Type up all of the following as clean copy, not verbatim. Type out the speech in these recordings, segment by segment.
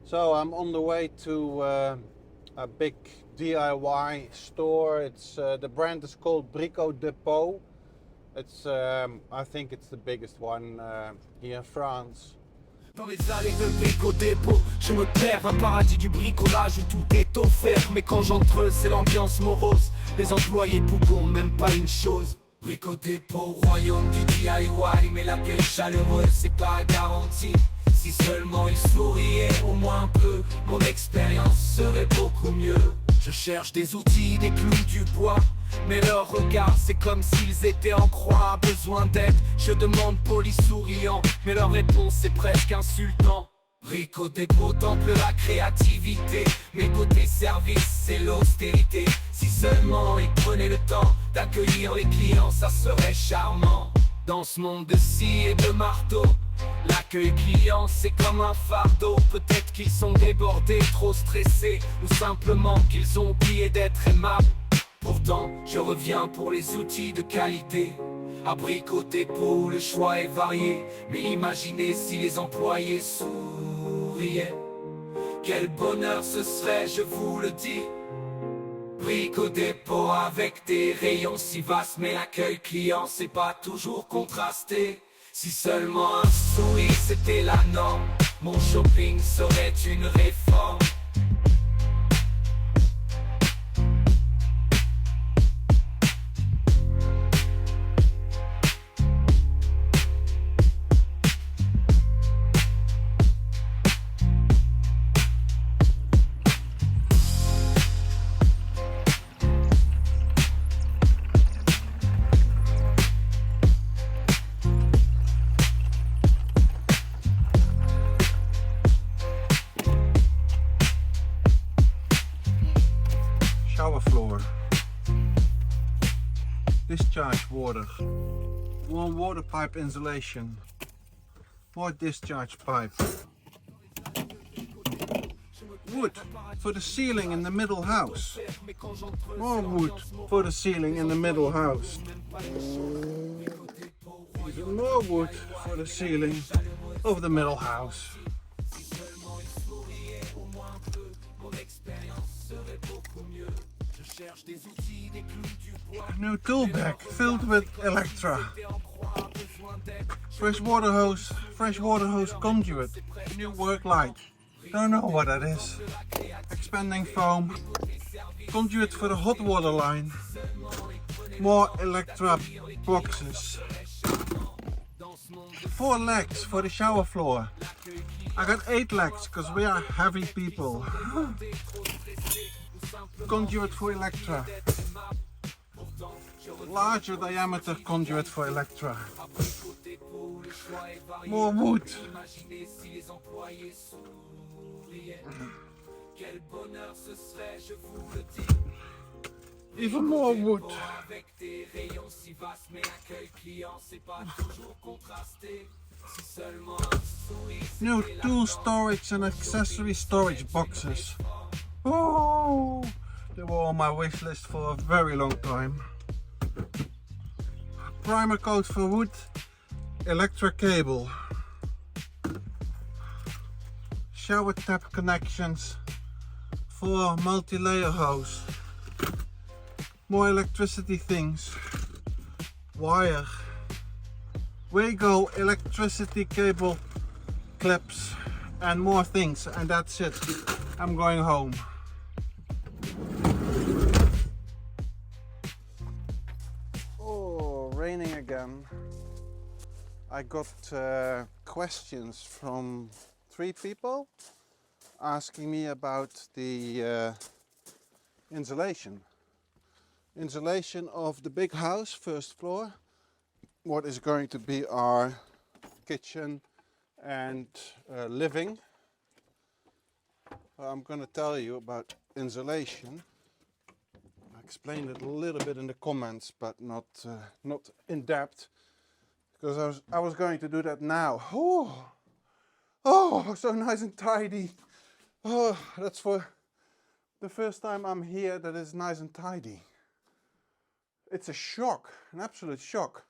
So I'm on the way to a big DIY store. It's the brand is called BricoDepot. It's I think it's the biggest one here in France. Dans les allées de BricoDepot, je me perds, un paradis du bricolage où tout est offert. Mais quand j'entre, c'est l'ambiance morose. Les employés bougon, même pas une chose. BricoDepot, royaume du DIY, mais l'accueil chaleureux, c'est pas garanti. Si seulement ils souriaient au moins un peu, mon expérience serait beaucoup mieux. Je cherche des outils, des clous, du bois, mais leur regard c'est comme s'ils étaient en croix. Besoin d'aide, je demande poli souriant, mais leur réponse est presque insultant. BricoDepot temple la créativité, mais côté service c'est l'austérité. Si seulement ils prenaient le temps d'accueillir les clients, ça serait charmant. Dans ce monde de scie et de marteau, l'accueil client c'est comme un fardeau. Peut-être qu'ils sont débordés, trop stressés, ou simplement qu'ils ont oublié d'être aimables. Pourtant, je reviens pour les outils de qualité. À BricoDepot, le choix est varié, mais imaginez si les employés souriaient. Quel bonheur ce serait, je vous le dis. BricoDepot avec des rayons si vastes, mais l'accueil client c'est pas toujours contrasté. Si seulement un sourire c'était la norme, mon shopping serait une réforme. Shower floor. Discharge water. Warm water pipe insulation. More discharge pipe. Wood for the ceiling in the middle house. More wood for the ceiling in the middle house. Even more wood for the ceiling of the middle house. A new tool bag filled with Electra. Fresh water hose conduit. New work light. Don't know what that is. Expanding foam. Conduit for the hot water line. More Electra boxes. 4 legs for the shower floor. I got 8 legs because we are heavy people. Conduit for Electra. Larger diameter conduit for Electra. More wood. Even more wood. New tool storage and accessory storage boxes. Oh, they were on my wish list for a very long time. Primer coat for wood, electric cable. Shower tap connections for multi-layer hose. More electricity things. Wire. Wago electricity cable clips and more things, and that's it. I'm going home. Oh, raining again. I got questions from 3 people asking me about the insulation of the big house, first floor, what is going to be our kitchen and living. I'm going to tell you about insulation. I explained it a little bit in the comments, but not in depth, because I was going to do that now. Oh, so nice and tidy. Oh, that's for the first time I'm here that is nice and tidy. It's a shock, an absolute shock.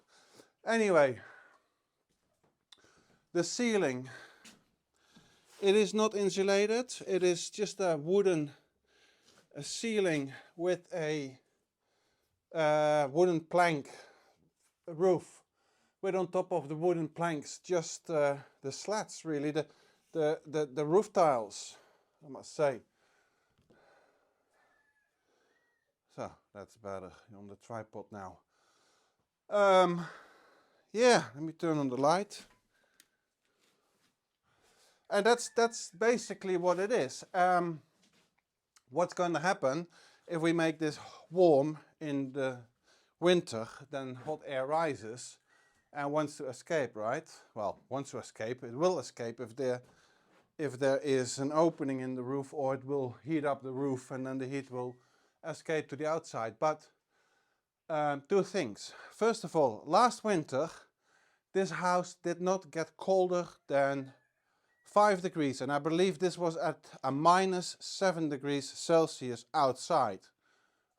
Anyway, the ceiling It is not insulated. It is just a wooden ceiling with a wooden plank roof. With on top of the wooden planks just the slats, really, the roof tiles, I must say. So that's better on the tripod now. Yeah, let me turn on the light. And that's basically what it is. What's going to happen if we make this warm in the winter? Then hot air rises and wants to escape, right? Well, wants to escape. It will escape if there is an opening in the roof, or it will heat up the roof and then the heat will escape to the outside. But two things. First of all, last winter this house did not get colder than 5 degrees, and I believe this was at a -7 degrees Celsius outside.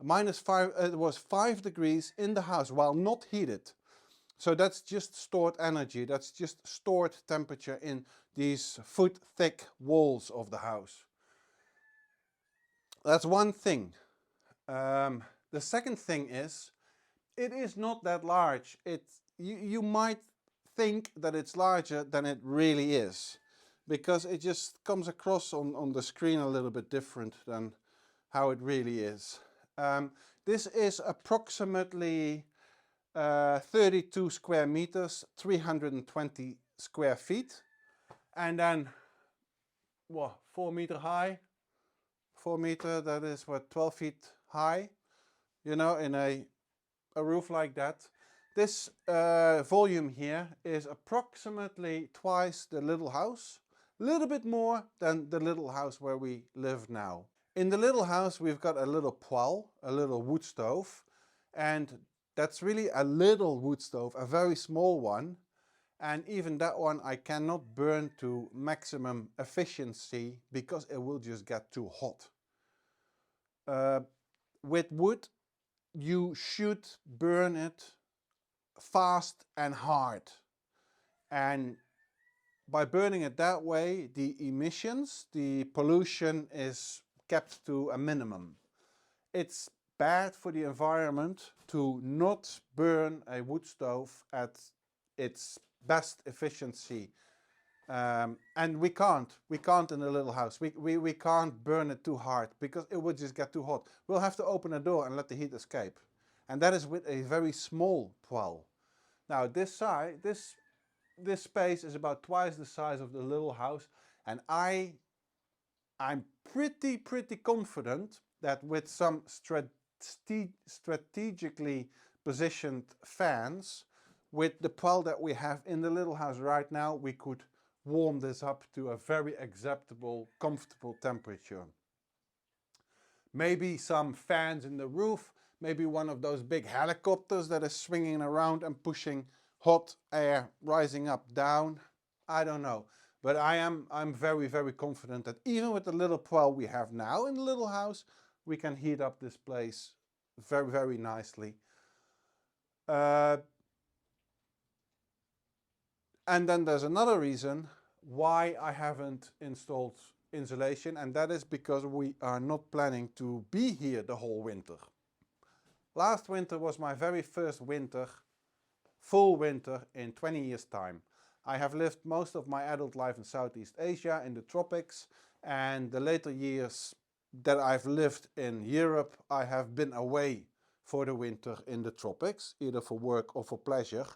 -5, it was 5 degrees in the house while not heated. So that's just stored energy, that's just stored temperature in these foot thick walls of the house. That's one thing. The second thing is, it is not that large. You might think that it's larger than it really is, because it just comes across on the screen a little bit different than how it really is. This is approximately 32 square meters, 320 square feet, and then what, 4 meter high, 4 meter, that is what, 12 feet high, you know, in a roof like that. This volume here is approximately twice the little house, a little bit more than the little house where we live now. In the little house we've got a little poêle, a little wood stove, and that's really a little wood stove, a very small one, and even that one I cannot burn to maximum efficiency because it will just get too hot. With wood you should burn it fast and hard, and by burning it that way the emissions, the pollution is kept to a minimum. It's bad for the environment to not burn a wood stove at its best efficiency, and we can't in a little house. We can't burn it too hard because it would just get too hot. We'll have to open a door and let the heat escape, and that is with a very small poêle. Now this space is about twice the size of the little house, and I'm pretty confident that with some strategically positioned fans, with the poêle that we have in the little house right now, we could warm this up to a very acceptable, comfortable temperature. Maybe some fans in the roof, maybe one of those big helicopters that is swinging around and pushing hot air rising up, down. I don't know. But I'm very confident that even with the little poêle we have now in the little house, we can heat up this place very nicely. And then there's another reason why I haven't installed insulation, and that is because we are not planning to be here the whole winter. Last winter was my very first winter, full winter, in 20 years time. I have lived most of my adult life in Southeast Asia, in the tropics, and the later years that I've lived in Europe, I have been away for the winter in the tropics, either for work or for pleasure.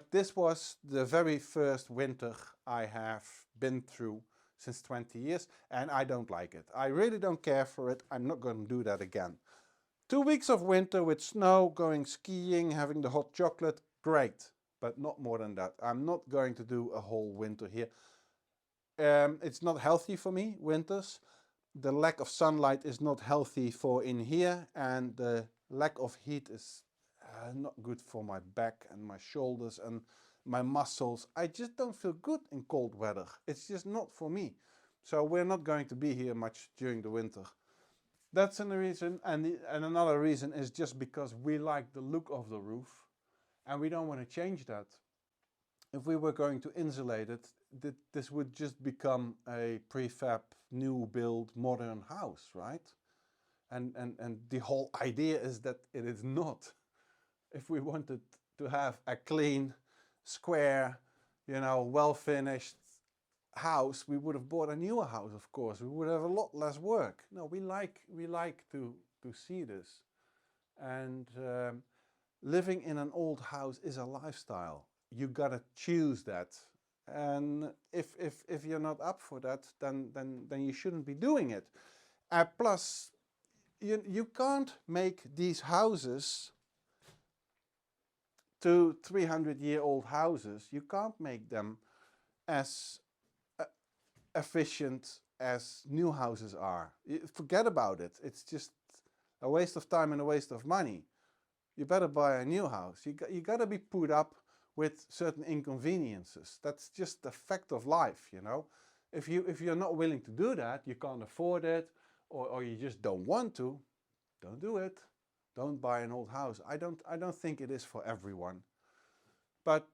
This was the very first winter I have been through since 20 years, and I don't like it. I really don't care for it. I'm not going to do that again. 2 weeks of winter with snow, going skiing, having the hot chocolate, great. But not more than that. I'm not going to do a whole winter here. It's not healthy for me, winters. The lack of sunlight is not healthy for in here, and the lack of heat is not good for my back and my shoulders and my muscles. I just don't feel good in cold weather. It's just not for me. So we're not going to be here much during the winter. That's a reason, and another reason is just because we like the look of the roof. And we don't want to change that. If we were going to insulate it, this would just become a prefab, new build, modern house, right? And the whole idea is that it is not. If we wanted to have a clean, square, well finished house, we would have bought a newer house, of course. We would have a lot less work. No, we like to see this. And living in an old house is a lifestyle. You gotta choose that. And if you're not up for that, then you shouldn't be doing it. Plus, you can't make these houses, 300-year-old houses, you can't make them as efficient as new houses are. Forget about it. It's just a waste of time and a waste of money. You better buy a new house. You got to be put up with certain inconveniences. That's just the fact of life, If you're not willing to do that, you can't afford it, or you just don't want to, don't do it. Don't buy an old house. I don't think it is for everyone. But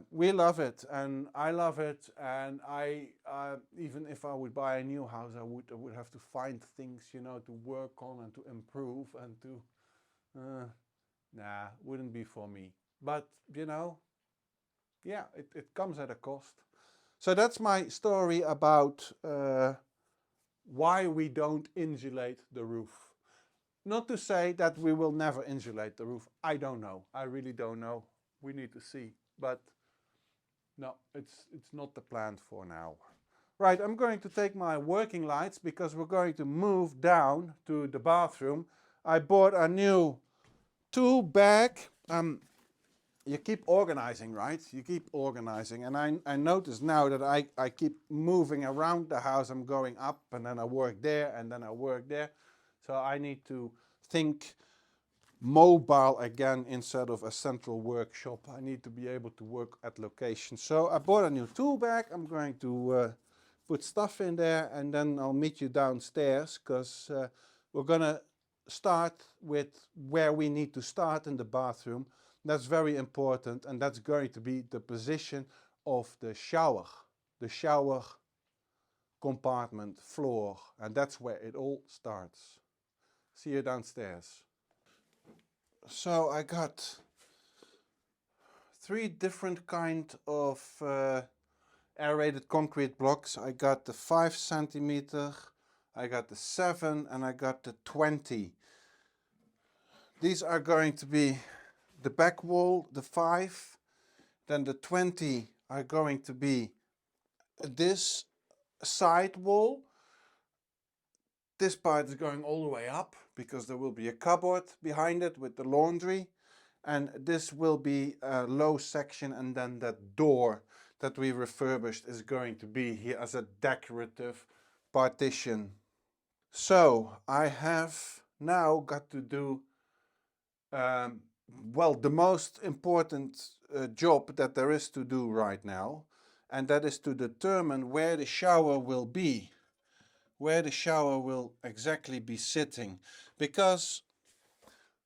we love it, and I love it, and I even if I would buy a new house, I would have to find things, to work on and to improve and to. Wouldn't be for me. But yeah, it comes at a cost. So that's my story about why we don't insulate the roof. Not to say that we will never insulate the roof. I don't know. I really don't know. We need to see. But no, it's not the plan for now. Right, I'm going to take my working lights because we're going to move down to the bathroom. I bought a new tool bag. You keep organizing, right? You keep organizing. And I notice now that I keep moving around the house. I'm going up and then I work there and then I work there. So I need to think mobile again instead of a central workshop. I need to be able to work at location. So I bought a new tool bag. I'm going to put stuff in there and then I'll meet you downstairs because we're going to start with where we need to start in the bathroom. That's very important, and that's going to be the position of the shower compartment floor, and that's where it all starts. See you downstairs. So I got 3 different kind of aerated concrete blocks. I got the 5 centimeter, I got the 7, and I got the 20. These are going to be the back wall, the 5, then the 20 are going to be this side wall. This part is going all the way up because there will be a cupboard behind it with the laundry, and this will be a low section, and then that door that we refurbished is going to be here as a decorative partition. So I have now got to do the most important job that there is to do right now, and that is to determine where the shower will be, where the shower will exactly be sitting, because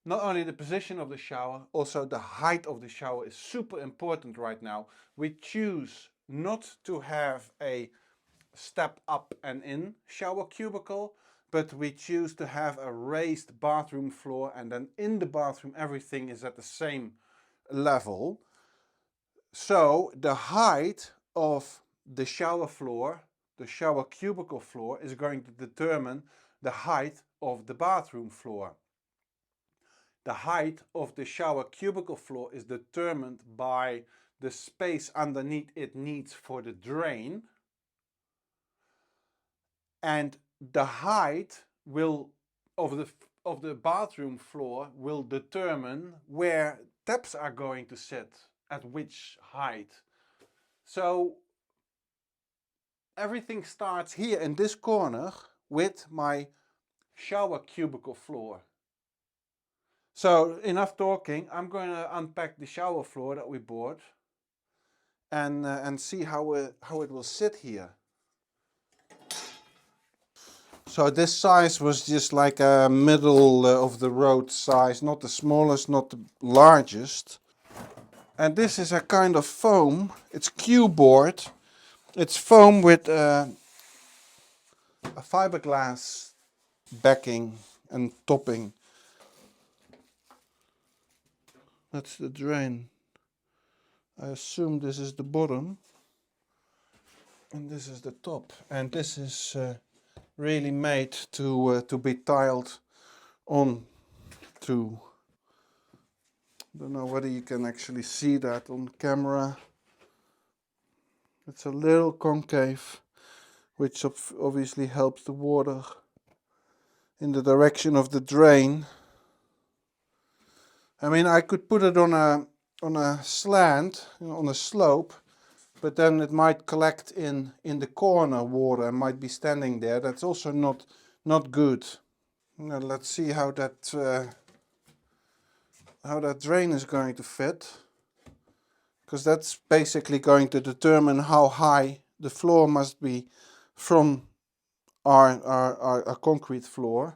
not only the position of the shower, also the height of the shower is super important right now. We choose not to have a step up and in shower cubicle, but we choose to have a raised bathroom floor, and then in the bathroom everything is at the same level. So the height of the shower floor, the shower cubicle floor, is going to determine the height of the bathroom floor. The height of the shower cubicle floor is determined by the space underneath it needs for the drain, and the height of the bathroom floor will determine where taps are going to sit, at which height. So everything starts here in this corner with my shower cubicle floor. So enough talking. I'm going to unpack the shower floor that we bought and see how it will sit here. So this size was just like a middle of the road size, not the smallest, not the largest. And this is a kind of foam. It's Q-board, It's foam with a fiberglass backing and topping. That's the drain. I assume this is the bottom and this is the top, and this is really made to be tiled on to. Don't know whether you can actually see that on camera. It's a little concave, which obviously helps the water in the direction of the drain. I mean, I could put it on a slant, on a slope, but then it might collect in the corner water and might be standing there. That's also not good. Now let's see how that drain is going to fit, because that's basically going to determine how high the floor must be from our concrete floor,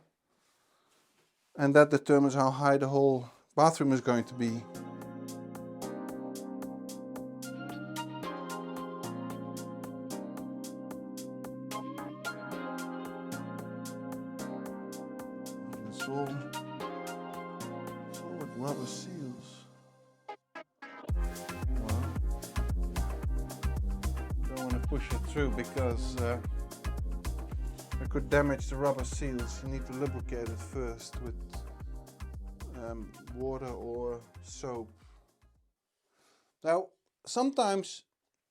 and that determines how high the whole bathroom is going to be. It's all with rubber seals. Well, don't want to push it through because it could damage the rubber seals. You need to lubricate it first with water or soap. Now, sometimes,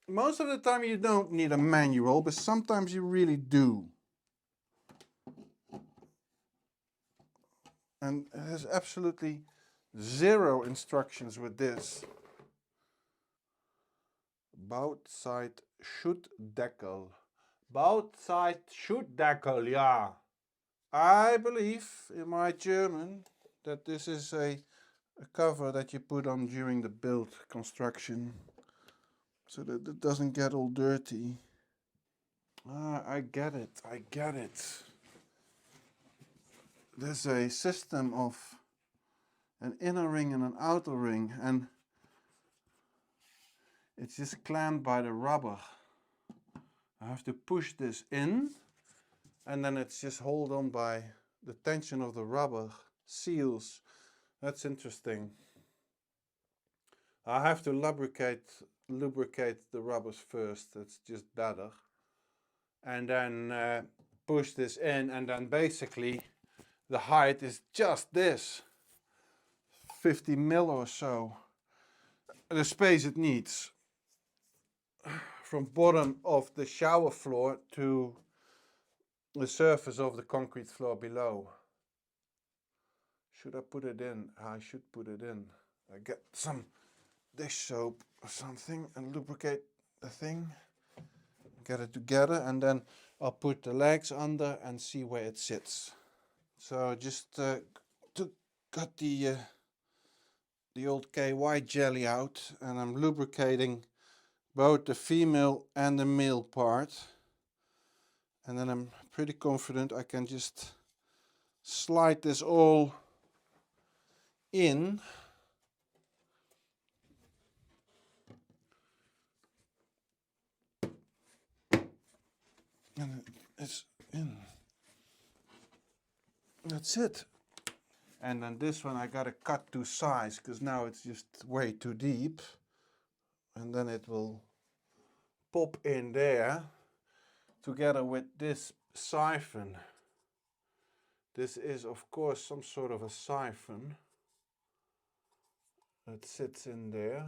most of the time you don't need a manual, but sometimes you really do. And there's absolutely zero instructions with this. Boutzeit Schuttdeckel. Boutzeit Schuttdeckel, yeah. I believe in my German that this is a cover that you put on during the build construction, so that it doesn't get all dirty. Ah, I get it. There's a system of an inner ring and an outer ring, and it's just clamped by the rubber. I have to push this in, and then it's just held on by the tension of the rubber seals. That's interesting. I have to lubricate the rubbers first. It's just better. And then push this in, and then basically the height is just this, 50 mil or so. The space it needs from bottom of the shower floor to the surface of the concrete floor below. Should I put it in? I should put it in. I get some dish soap or something and lubricate the thing. Get it together, and then I'll put the legs under and see where it sits. So just got the old KY jelly out, and I'm lubricating both the female and the male part, and then I'm pretty confident I can just slide this all in. And it's in. That's it. And then this one I gotta cut to size, because now it's just way too deep. And then it will pop in there together with this siphon. This is of course some sort of a siphon that sits in there.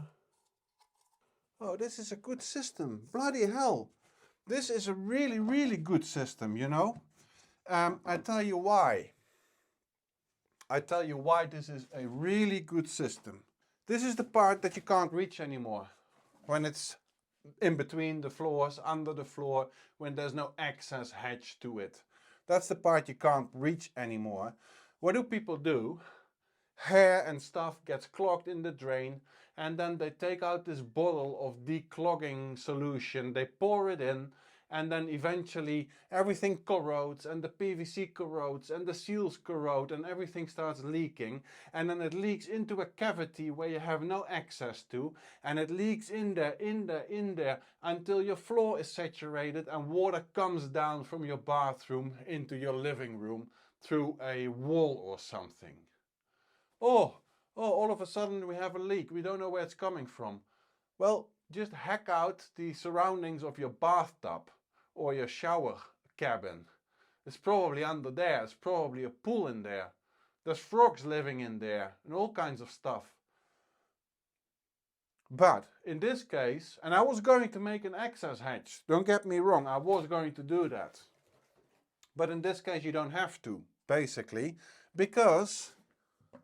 Oh, this is a good system. Bloody hell. This is a really, really good system, you know. I tell you why. This is a really good system. This is the part that you can't reach anymore. When it's in between the floors, under the floor, when there's no access hatch to it. That's the part you can't reach anymore. What do people do? Hair and stuff gets clogged in the drain, and then they take out this bottle of declogging solution, they pour it in, and then eventually everything corrodes, and the PVC corrodes, and the seals corrode, and everything starts leaking, and then it leaks into a cavity where you have no access to, and it leaks in there until your floor is saturated and water comes down from your bathroom into your living room through a wall or something. Oh, all of a sudden we have a leak. We don't know where it's coming from. Well, just hack out the surroundings of your bathtub or your shower cabin. It's probably under there. It's probably a pool in there. There's frogs living in there and all kinds of stuff. But in this case, and I was going to make an access hatch. Don't get me wrong, I was going to do that. But in this case you don't have to, basically, because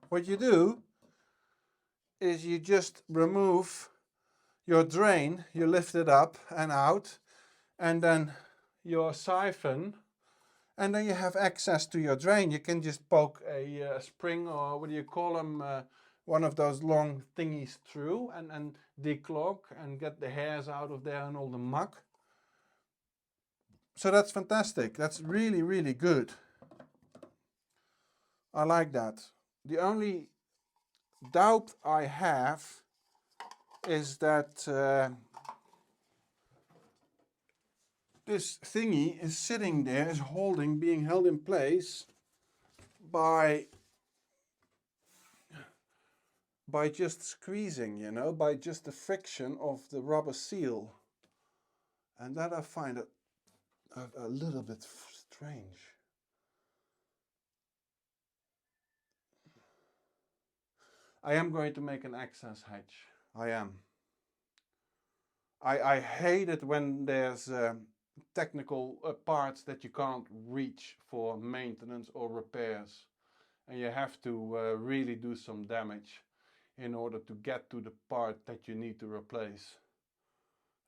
what you do is you just remove your drain, you lift it up and out, and then your siphon, and then you have access to your drain. You can just poke a spring, or what do you call them, one of those long thingies through, and declog and get the hairs out of there and all the muck. So that's fantastic. That's really, really good. I like that. The only doubt I have is that this thingy is sitting there, is being held in place by just squeezing, you know, by just the friction of the rubber seal. And that I find a little bit strange. I am going to make an access hatch. I am. I hate it when there's technical parts that you can't reach for maintenance or repairs, and you have to really do some damage in order to get to the part that you need to replace.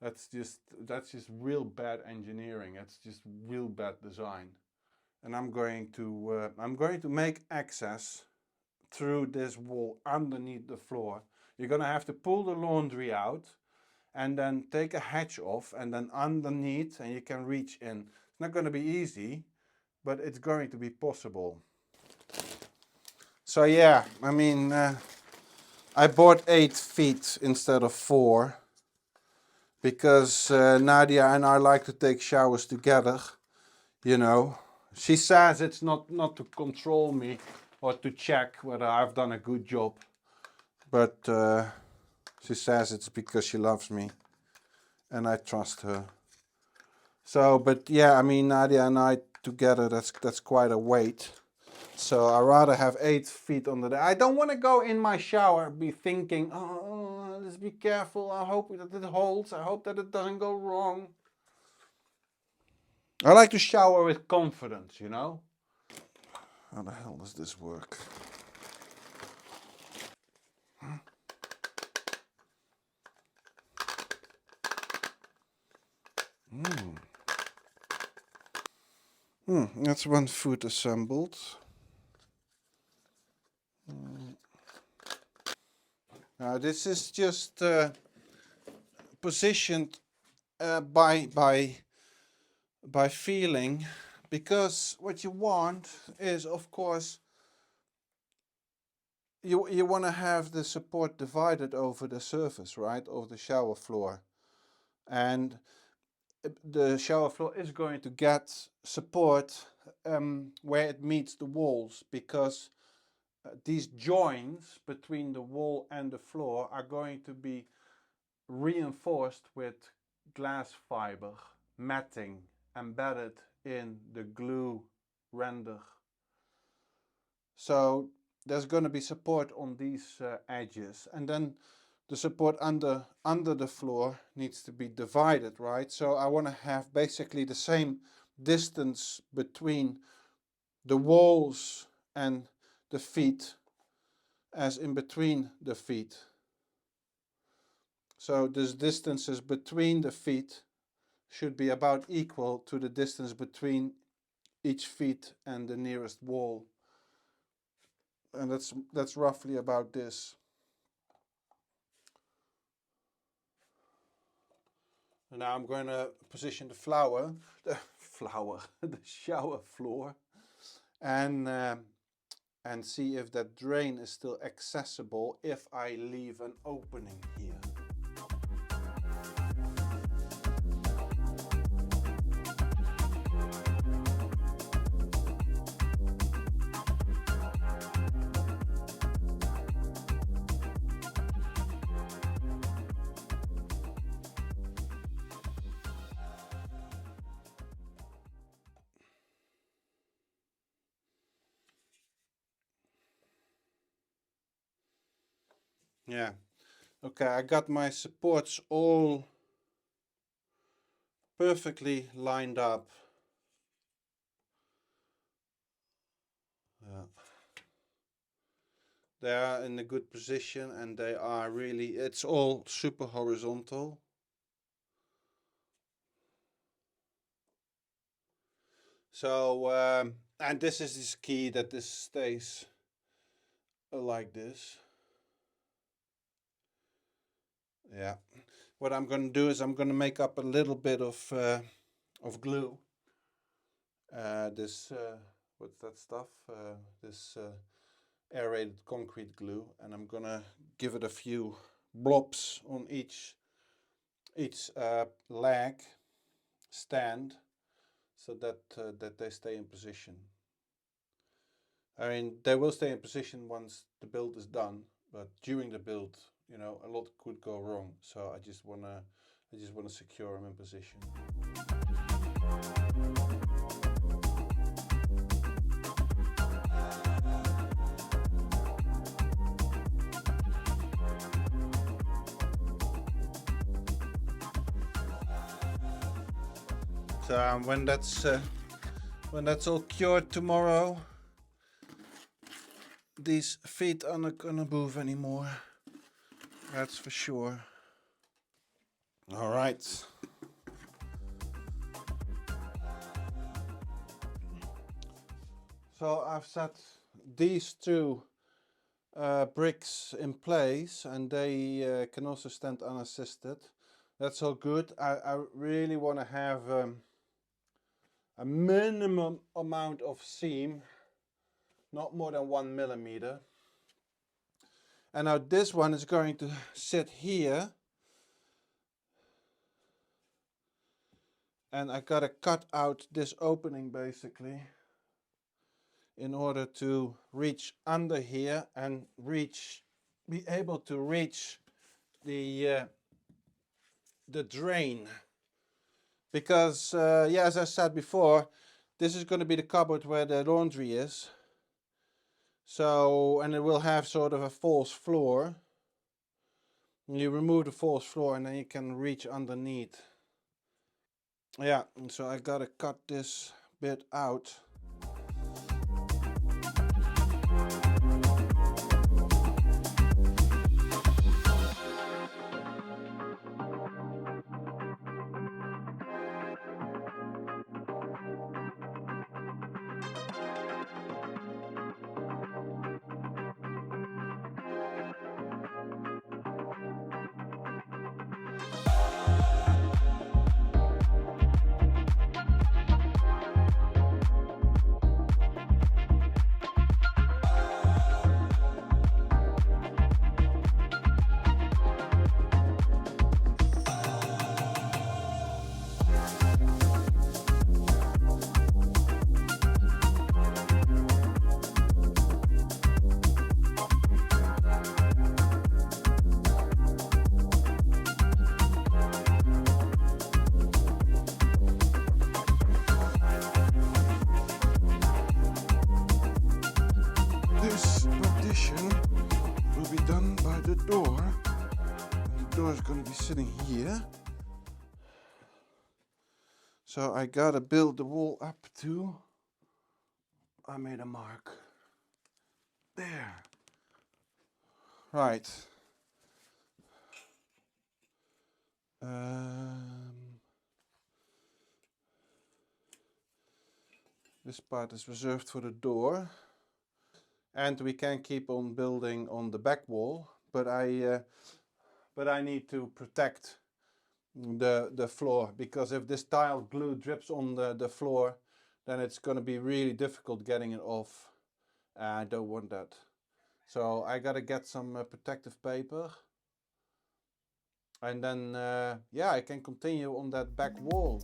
That's just real bad engineering. It's just real bad design. And I'm going to make access through this wall underneath the floor. You're going to have to pull the laundry out and then take a hatch off, and then underneath, and you can reach in. It's not going to be easy, but it's going to be possible. So yeah, I mean, I bought 8 feet instead of 4 because Nadia and I like to take showers together, you know. She says it's not to control me or to check whether I've done a good job, but she says it's because she loves me and I trust her. So, but yeah, I mean, Nadia and I together, that's quite a weight. So I rather have 8 feet under there. I don't want to go in my shower be thinking, oh, let's be careful. I hope that it holds. I hope that it doesn't go wrong. I like to shower with confidence, you know. How the hell does this work? That's 1 foot assembled. Now this is just positioned by feeling, because what you want is, of course, you want to have the support divided over the surface, right, over the shower floor, and the shower floor is going to get support where it meets the walls, because these joints between the wall and the floor are going to be reinforced with glass fiber matting embedded in the glue render. So there's going to be support on these edges, and then the support under the floor needs to be divided, right? So I want to have basically the same distance between the walls and the feet as in between the feet. So this distances between the feet should be about equal to the distance between each feet and the nearest wall. And that's roughly about this. And now I'm going to position the the shower floor, and see if that drain is still accessible if I leave an opening here. Yeah, okay, I got my supports all perfectly lined up. Yeah. They are in a good position, and they are really, it's all super horizontal. So, and this is key that this stays like this. Yeah. What I'm going to do is I'm going to make up a little bit of glue. What's that stuff? This aerated concrete glue, and I'm going to give it a few blobs on each leg stand, so that they stay in position. I mean, they will stay in position once the build is done, but during the build, you know, a lot could go wrong. So I just wanna secure them in position. So when that's all cured tomorrow, these feet are not gonna move anymore. That's for sure. All right. So I've set these two bricks in place, and they can also stand unassisted. That's all good. I really want to have a minimum amount of seam, not more than 1 millimeter. And now this one is going to sit here, and I gotta cut out this opening basically in order to reach under here and be able to reach the drain. Because yeah, as I said before, this is going to be the cupboard where the laundry is. So, and it will have sort of a false floor. You remove the false floor and then you can reach underneath. Yeah, and so I gotta cut this bit out. This partition will be done by the door, and the door is going to be sitting here. So I gotta build the wall up too. I made a mark there. Right. This part is reserved for the door. And we can keep on building on the back wall, but I need to protect the floor, because if this tile glue drips on the floor, then it's going to be really difficult getting it off. I don't want that. So I gotta get some protective paper, and then yeah, I can continue on that back wall.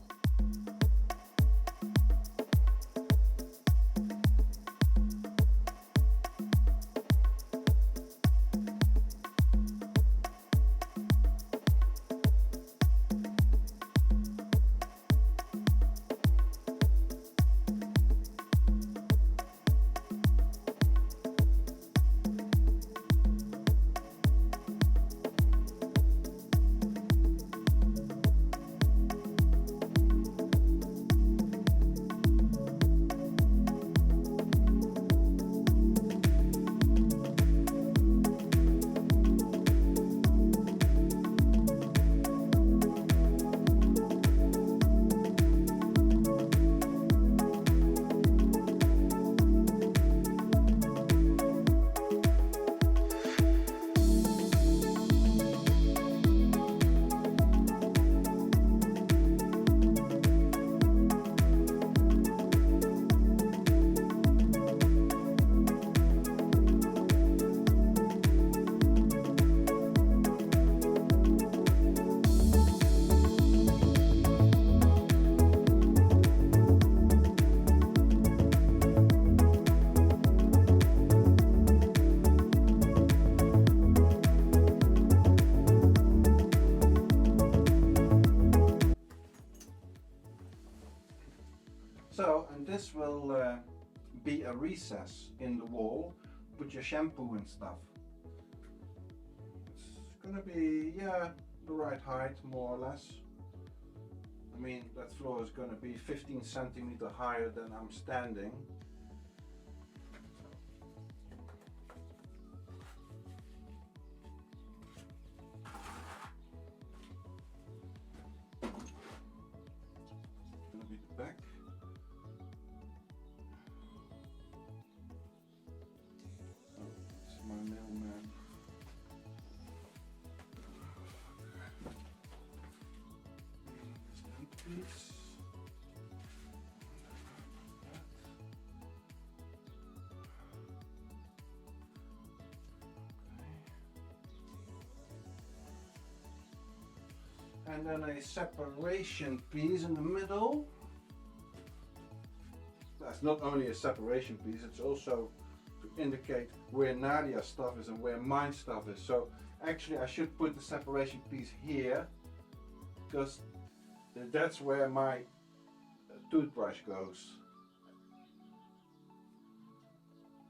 So, and this will be a recess in the wall. Put your shampoo and stuff. It's gonna be, yeah, the right height, more or less. I mean, that floor is gonna be 15 centimeters higher than I'm standing. Gonna be the back. My mailman. Piece. And then a separation piece in the middle. That's not only a separation piece, it's also to indicate where Nadia's stuff is and where my stuff is. So actually I should put the separation piece here, because that's where my toothbrush goes.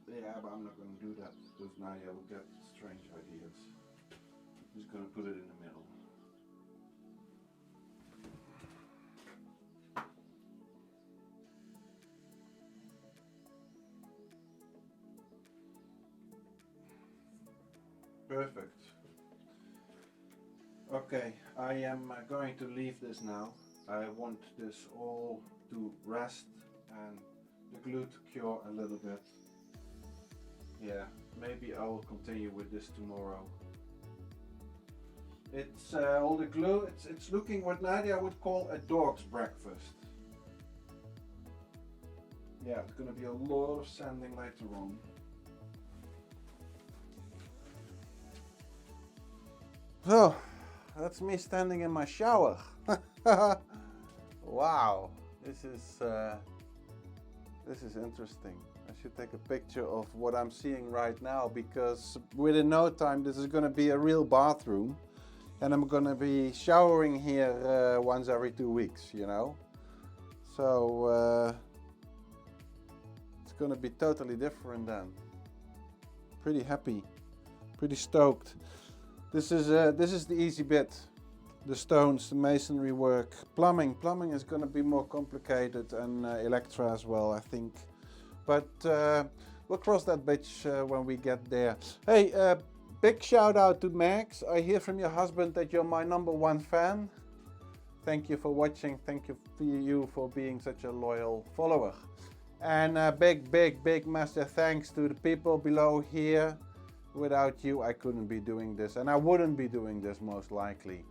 Yeah, but I'm not going to do that because Nadia will get strange ideas. I'm just going to put it in the middle. Perfect. Okay, I am going to leave this now. I want this all to rest and the glue to cure a little bit. Yeah, maybe I will continue with this tomorrow. It's all the glue, it's looking what Nadia would call a dog's breakfast. Yeah, it's going to be a lot of sanding later on. So, that's me standing in my shower. Wow, this is interesting. I should take a picture of what I'm seeing right now, because within no time this is going to be a real bathroom, and I'm going to be showering here once every 2 weeks, you know. So it's going to be totally different then. Pretty happy, pretty stoked. This is the easy bit. The stones, the masonry work, plumbing. Plumbing is going to be more complicated, and electra as well, I think. But we'll cross that bridge when we get there. Hey, big shout out to Max. I hear from your husband that you're my #1 fan. Thank you for watching. Thank you for being such a loyal follower. And big massive thanks to the people below here. Without you, I couldn't be doing this, and I wouldn't be doing this most likely.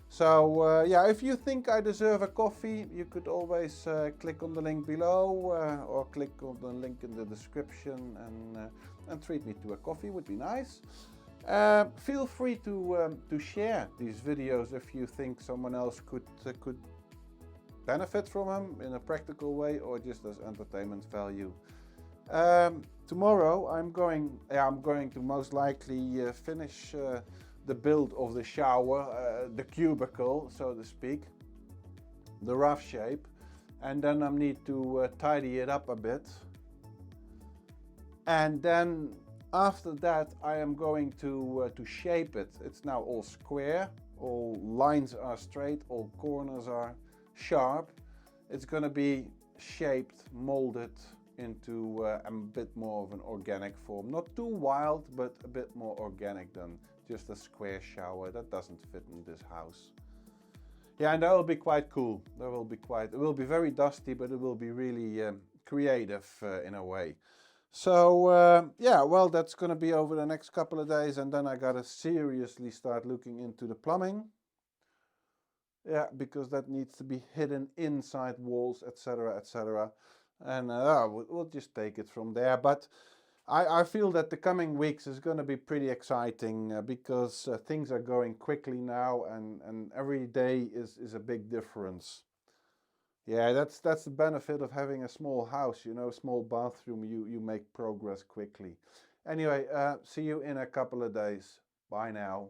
So yeah, if you think I deserve a coffee, you could always click on the link below or click on the link in the description and treat me to a coffee, would be nice. Feel free to share these videos if you think someone else could benefit from them in a practical way or just as entertainment value. Tomorrow I'm going to most likely finish the build of the shower, the cubicle, so to speak, the rough shape, and then I need to tidy it up a bit. And then after that I am going to shape it. It's now all square, all lines are straight, all corners are sharp. It's going to be shaped, molded into a bit more of an organic form. Not too wild, but a bit more organic than just a square shower. That doesn't fit in this house. Yeah, and that will be quite cool. It will be very dusty, but it will be really creative in a way. So yeah, well, that's going to be over the next couple of days, and then I gotta seriously start looking into the plumbing. Yeah, because that needs to be hidden inside walls, etc., etc. And we'll just take it from there. But I feel that the coming weeks is going to be pretty exciting because things are going quickly now, and every day is a big difference. Yeah, that's the benefit of having a small house, you know, small bathroom. You make progress quickly. Anyway, see you in a couple of days. Bye now.